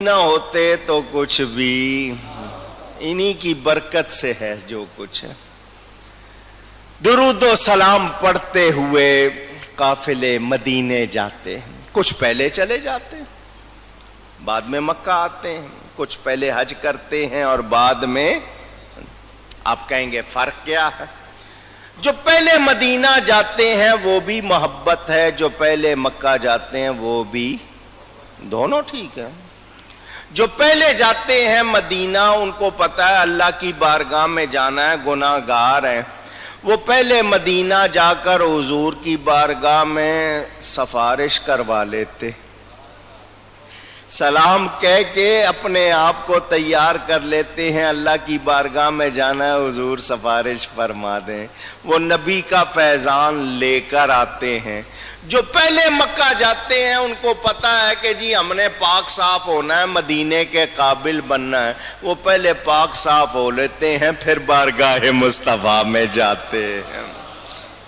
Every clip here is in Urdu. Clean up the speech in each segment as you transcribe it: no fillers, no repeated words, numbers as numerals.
نہ ہوتے تو کچھ بھی انہی کی برکت سے ہے جو کچھ ہے. درود و سلام پڑھتے ہوئے قافلے مدینے جاتے ہیں. کچھ پہلے چلے جاتے ہیں, بعد میں مکہ آتے ہیں. کچھ پہلے حج کرتے ہیں اور بعد میں. آپ کہیں گے فرق کیا ہے؟ جو پہلے مدینہ جاتے ہیں وہ بھی محبت ہے, جو پہلے مکہ جاتے ہیں وہ بھی, دونوں ٹھیک ہے. جو پہلے جاتے ہیں مدینہ ان کو پتا ہے اللہ کی بارگاہ میں جانا ہے, گناہ گار ہیں. وہ پہلے مدینہ جا کر حضور کی بارگاہ میں سفارش کروا لیتے, سلام کہہ کے اپنے آپ کو تیار کر لیتے ہیں, اللہ کی بارگاہ میں جانا ہے حضور سفارش فرما دیں. وہ نبی کا فیضان لے کر آتے ہیں. جو پہلے مکہ جاتے ہیں ان کو پتا ہے کہ جی ہم نے پاک صاف ہونا ہے, مدینے کے قابل بننا ہے. وہ پہلے پاک صاف ہو لیتے ہیں, پھر بارگاہ مصطفیٰ میں جاتے ہیں.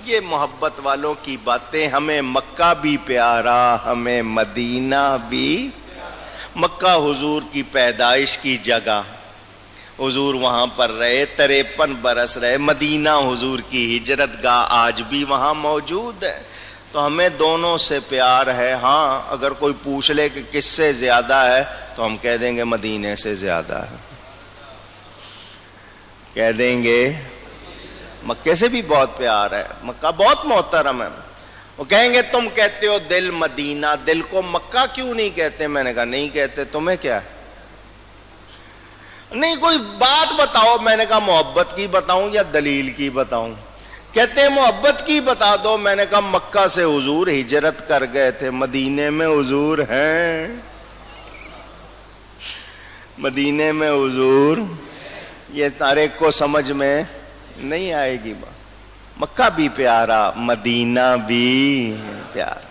یہ محبت والوں کی باتیں. ہمیں مکہ بھی پیارا, ہمیں مدینہ بھی. مکہ حضور کی پیدائش کی جگہ, حضور وہاں پر رہے, 53 برس رہے. مدینہ حضور کی ہجرت گاہ آج بھی وہاں موجود ہے. تو ہمیں دونوں سے پیار ہے. ہاں اگر کوئی پوچھ لے کہ کس سے زیادہ ہے تو ہم کہہ دیں گے مدینے سے زیادہ ہے, کہہ دیں گے. مکے سے بھی بہت پیار ہے, مکہ بہت محترم ہے. وہ کہیں گے تم کہتے ہو دل مدینہ, دل کو مکہ کیوں نہیں کہتے؟ میں نے کہا نہیں کہتے, تمہیں کیا ہے؟ نہیں کوئی بات بتاؤ. میں نے کہا محبت کی بتاؤں یا دلیل کی بتاؤں؟ کہتے ہیں محبت کی بتا دو. میں نے کہا مکہ سے حضور ہجرت کر گئے تھے, مدینے میں حضور ہیں, مدینے میں حضور. یہ تاریخ کو سمجھ میں نہیں آئے گی بات. مکہ بھی پیارا, مدینہ بھی پیارا.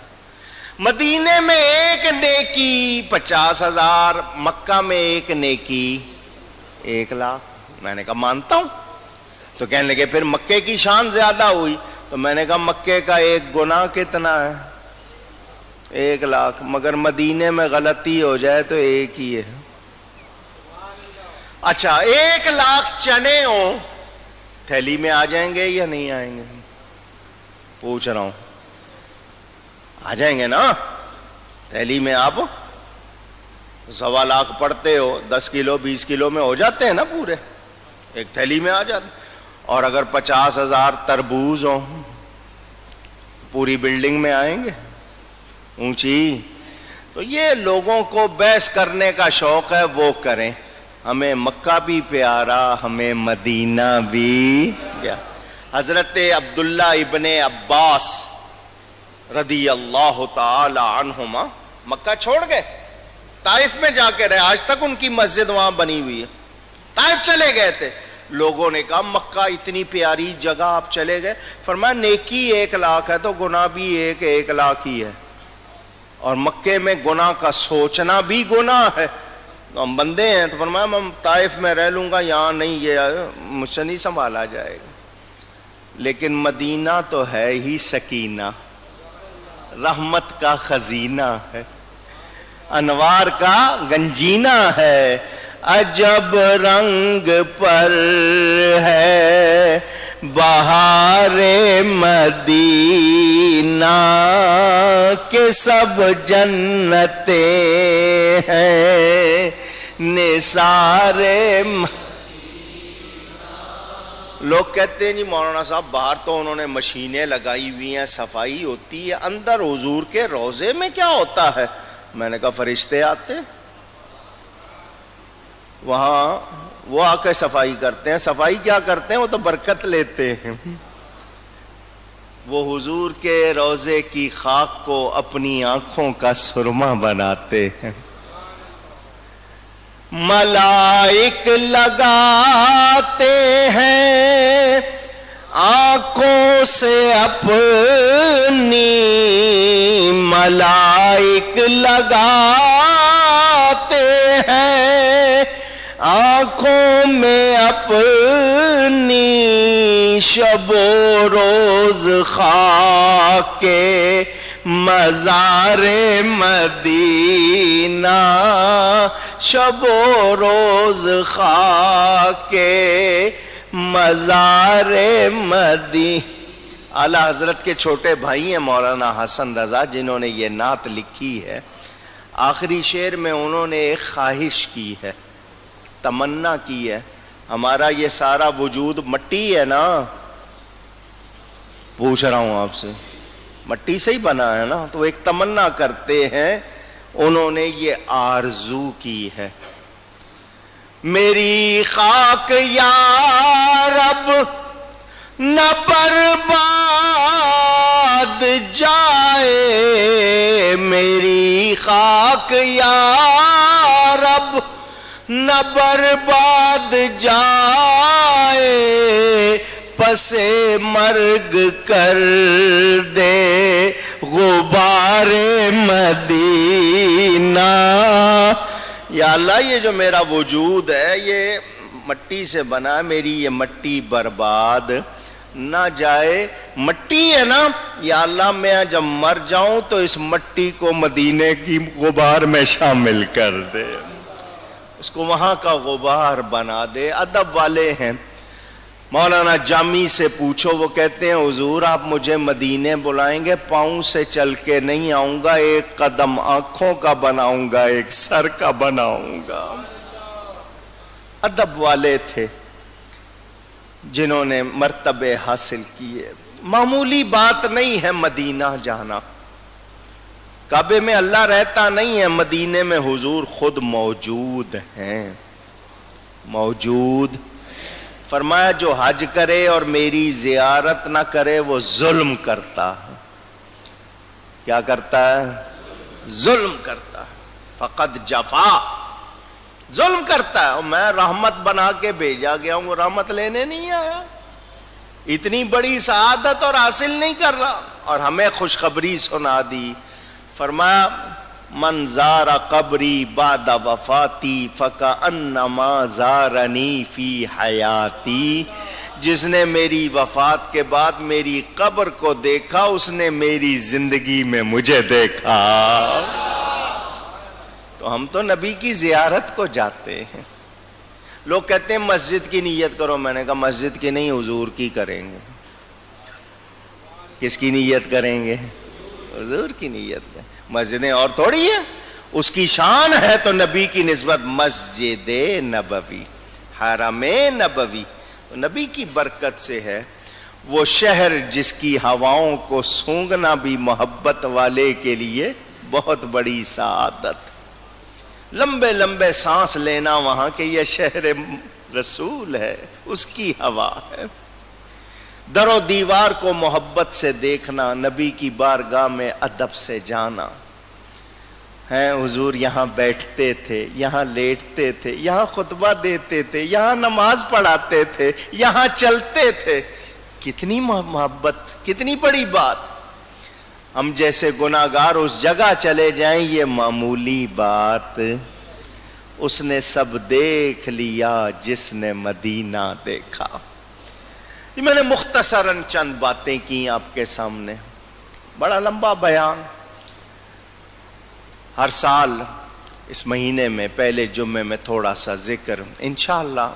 مدینے میں ایک نیکی 50,000, مکہ میں ایک نیکی 1,00,000. میں نے کہا مانتا ہوں. تو کہنے لگے پھر مکے کی شان زیادہ ہوئی. تو میں نے کہا مکے کا ایک گناہ کتنا ہے؟ 1,00,000. مگر مدینے میں غلطی ہو جائے تو ایک ہی ہے. اچھا 1,00,000 چنے ہوں, تھیلی میں آ جائیں گے یا نہیں آئیں گے؟ پوچھ رہا ہوں. آ جائیں گے نا تھیلی میں؟ آپ 1,25,000 پڑھتے ہو, 10 کلو 20 کلو میں ہو جاتے ہیں نا پورے, ایک تھیلی میں آ جاتے. اور اگر 50,000 تربوز ہوں, پوری بلڈنگ میں آئیں گے اونچی. تو یہ لوگوں کو بحث کرنے کا شوق ہے, وہ کریں. ہمیں مکہ بھی پیارا, ہمیں مدینہ بھی پیارا. حضرت عبداللہ ابن عباس رضی اللہ تعالی عنہما مکہ چھوڑ گئے, طائف میں جا کے رہے. آج تک ان کی مسجد وہاں بنی ہوئی ہے. طائف چلے گئے تھے. لوگوں نے کہا مکہ اتنی پیاری جگہ آپ چلے گئے. فرمایا نیکی 1,00,000 ہے تو گناہ بھی 1,00,000 ہی ہے, اور مکے میں گناہ کا سوچنا بھی گناہ ہے. ہم بندے ہیں. تو فرمایا میں طائف میں رہ لوں گا, یہاں نہیں, یہ مجھ سے نہیں سنبھالا جائے گا. لیکن مدینہ تو ہے ہی سکینہ, رحمت کا خزینہ ہے, انوار کا گنجینہ ہے. عجب رنگ پر ہے بہار مدینہ کے سب جنتیں ہیں نثار. لوگ کہتے ہیں جی مولانا صاحب باہر تو انہوں نے مشینیں لگائی ہوئی ہیں, صفائی ہوتی ہے, اندر حضور کے روضے میں کیا ہوتا ہے؟ میں نے کہا فرشتے آتے وہاں, وہ آ کے صفائی کرتے ہیں. صفائی کیا کرتے ہیں؟ وہ تو برکت لیتے ہیں. وہ حضور کے روضے کی خاک کو اپنی آنکھوں کا سرما بناتے ہیں. ملائک لگاتے ہیں آنکھوں سے اپنی, ملائک لگاتے ہیں آنکھوں میں اپنی, شب و روز خاک مزار مدینہ شب و روز خاک مزار مدی. اعلی حضرت کے چھوٹے بھائی ہیں مولانا حسن رضا, جنہوں نے یہ نعت لکھی ہے. آخری شعر میں انہوں نے ایک خواہش کی ہے, تمنا کی ہے. ہمارا یہ سارا وجود مٹی ہے نا, پوچھ رہا ہوں آپ سے, مٹی سے ہی بنا ہے نا, تو ایک تمنا کرتے ہیں. انہوں نے یہ آرزو کی ہے, میری خاک یا رب نہ برباد جائے, میری خاک یا رب نہ برباد جائے, پس مرگ کر دے غبار مدینہ. یا اللہ یہ جو میرا وجود ہے یہ مٹی سے بنا, میری یہ مٹی برباد نہ جائے. مٹی ہے نا, یا اللہ میں جب مر جاؤں تو اس مٹی کو مدینے کی غبار میں شامل کر دے, اس کو وہاں کا غبار بنا دے. ادب والے ہیں, مولانا جامی سے پوچھو, وہ کہتے ہیں حضور آپ مجھے مدینے بلائیں گے, پاؤں سے چل کے نہیں آؤں گا, ایک قدم آنکھوں کا بناؤں گا, ایک سر کا بناؤں گا. ادب والے تھے جنہوں نے مرتبے حاصل کیے. معمولی بات نہیں ہے مدینہ جانا. کعبے میں اللہ رہتا نہیں ہے, مدینے میں حضور خود موجود ہیں. موجود فرمایا جو حج کرے اور میری زیارت نہ کرے وہ ظلم کرتا ہے. کیا کرتا ہے؟ ظلم کرتا ہے. فقط جفا, ظلم کرتا ہے. اور میں رحمت بنا کے بھیجا گیا ہوں, وہ رحمت لینے نہیں آیا, اتنی بڑی سعادت اور حاصل نہیں کر رہا, اور ہمیں خوشخبری سنا دی. فرمایا من زار قبری بعد وفاتی فکأنما زارنی فی حیاتی, جس نے میری وفات کے بعد میری قبر کو دیکھا اس نے میری زندگی میں مجھے دیکھا. تو ہم تو نبی کی زیارت کو جاتے ہیں. لوگ کہتے ہیں مسجد کی نیت کرو, میں نے کہا مسجد کی نہیں حضور کی کریں گے. کس کی نیت کریں گے؟ حضور کی نیت. مسجدیں اور تھوڑی ہیں, اس کی شان ہے تو نبی کی نسبت مسجد نبوی, حرم نبوی, نبی کی برکت سے ہے. وہ شہر جس کی ہواؤں کو سونگنا بھی محبت والے کے لیے بہت بڑی سعادت. لمبے لمبے سانس لینا وہاں کہ یہ شہر رسول ہے, اس کی ہوا ہے. در و دیوار کو محبت سے دیکھنا, نبی کی بارگاہ میں ادب سے جانا ہے. حضور یہاں بیٹھتے تھے, یہاں لیٹتے تھے, یہاں خطبہ دیتے تھے, یہاں نماز پڑھاتے تھے, یہاں چلتے تھے. کتنی محبت, کتنی بڑی بات. ہم جیسے گناہگار اس جگہ چلے جائیں یہ معمولی بات. اس نے سب دیکھ لیا جس نے مدینہ دیکھا. میں نے مختصراً چند باتیں کی آپ کے سامنے, بڑا لمبا بیان. ہر سال اس مہینے میں پہلے جمعے میں تھوڑا سا ذکر, انشاءاللہ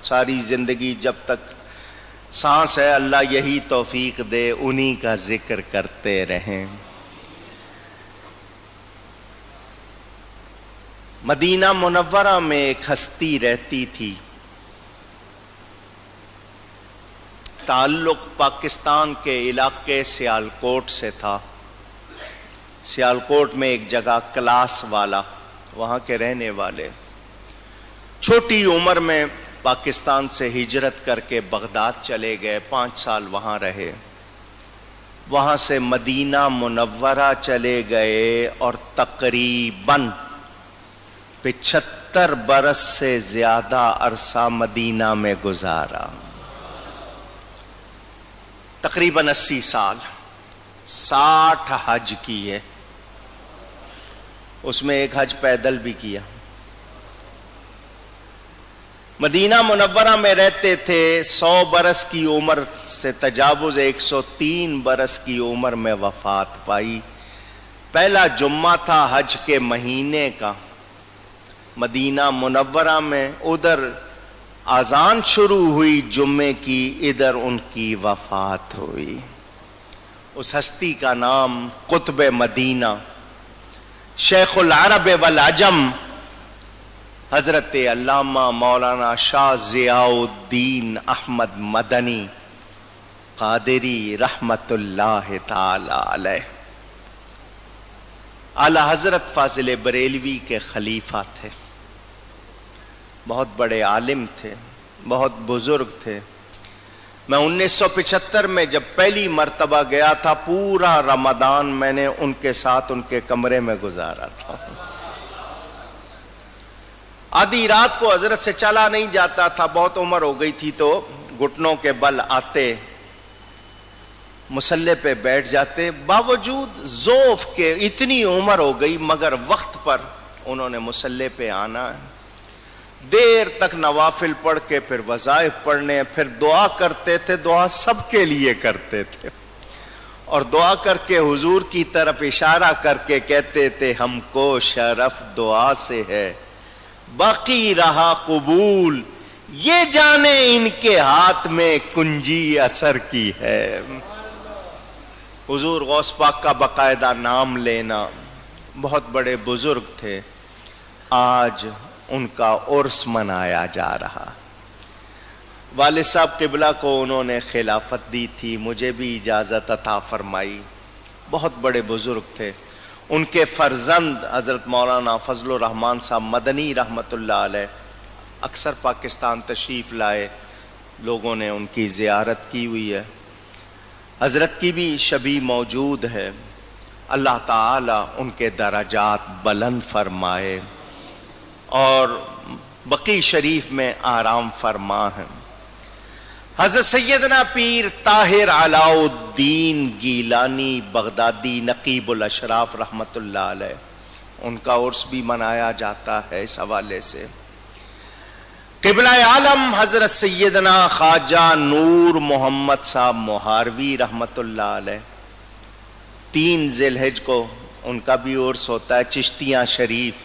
ساری زندگی جب تک سانس ہے اللہ یہی توفیق دے انہی کا ذکر کرتے رہیں. مدینہ منورہ میں ایک ہستی رہتی تھی, تعلق پاکستان کے علاقے سیالکوٹ سے تھا. سیالکوٹ میں ایک جگہ کلاس والا, وہاں کے رہنے والے, چھوٹی عمر میں پاکستان سے ہجرت کر کے بغداد چلے گئے, 5 سال وہاں رہے. وہاں سے مدینہ منورہ چلے گئے اور تقریباً 75 برس سے زیادہ عرصہ مدینہ میں گزارا. تقریباً 80 سال, 60 حج کیے, اس میں ایک حج پیدل بھی کیا. مدینہ منورہ میں رہتے تھے. 100 برس کی عمر سے تجاوز 103 برس کی عمر میں وفات پائی. پہلا جمعہ تھا حج کے مہینے کا. مدینہ منورہ میں، ادھر اذان شروع ہوئی جمعے کی، ادھر ان کی وفات ہوئی۔ اس ہستی کا نام قطب مدینہ، شیخ العرب والعجم، حضرت علامہ مولانا شاہ ضیاء الدین احمد مدنی قادری رحمت اللہ تعالی علیہ، اعلی حضرت فاضل بریلوی کے خلیفہ تھے، بہت بڑے عالم تھے، بہت بزرگ تھے۔ میں 1975 میں جب پہلی مرتبہ گیا تھا، پورا رمضان میں نے ان کے ساتھ ان کے کمرے میں گزارا تھا۔ آدھی رات کو حضرت سے چلا نہیں جاتا تھا، بہت عمر ہو گئی تھی، تو گھٹنوں کے بل آتے، مصلی پہ بیٹھ جاتے، باوجود ضعف کے، اتنی عمر ہو گئی مگر وقت پر انہوں نے مصلی پہ آنا ہے، دیر تک نوافل پڑھ کے پھر وظائف پڑھنے، پھر دعا کرتے تھے، دعا سب کے لیے کرتے تھے، اور دعا کر کے حضور کی طرف اشارہ کر کے کہتے تھے ہم کو شرف دعا سے ہے، باقی رہا قبول، یہ جانے ان کے ہاتھ میں کنجی اثر کی ہے۔ حضور غوث پاک کا باقاعدہ نام لینا، بہت بڑے بزرگ تھے، آج ان کا عرس منایا جا رہا۔ والد صاحب قبلہ کو انہوں نے خلافت دی تھی، مجھے بھی اجازت عطا فرمائی، بہت بڑے بزرگ تھے۔ ان کے فرزند حضرت مولانا فضل الرحمان صاحب مدنی رحمت اللہ علیہ اکثر پاکستان تشریف لائے، لوگوں نے ان کی زیارت کی ہوئی ہے، حضرت کی بھی شبیہ موجود ہے، اللہ تعالی ان کے درجات بلند فرمائے اور بقی شریف میں آرام فرما ہے۔ حضرت سیدنا پیر طاہر علاء الدین گیلانی بغدادی نقیب الاشراف رحمت اللہ علیہ، ان کا عرس بھی منایا جاتا ہے اس حوالے سے۔ قبلہ عالم حضرت سیدنا خواجہ نور محمد صاحب مہاروی رحمت اللہ علیہ، 3 ذی الحجہ کو ان کا بھی عرس ہوتا ہے۔ چشتیاں شریف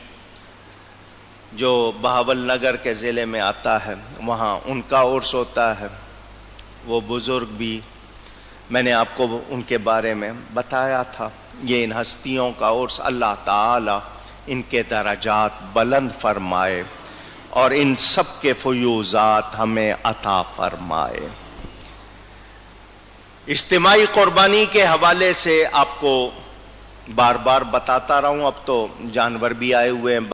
جو بہاول نگر کے ضلع میں آتا ہے، وہاں ان کا عرس ہوتا ہے۔ وہ بزرگ بھی میں نے آپ کو ان کے بارے میں بتایا تھا۔ یہ ان ہستیوں کا عرس، اللہ تعالی ان کے درجات بلند فرمائے اور ان سب کے فیوزات ہمیں عطا فرمائے۔ اجتماعی قربانی کے حوالے سے آپ کو بار بار بتاتا رہا ہوں، اب تو جانور بھی آئے ہوئے ہیں۔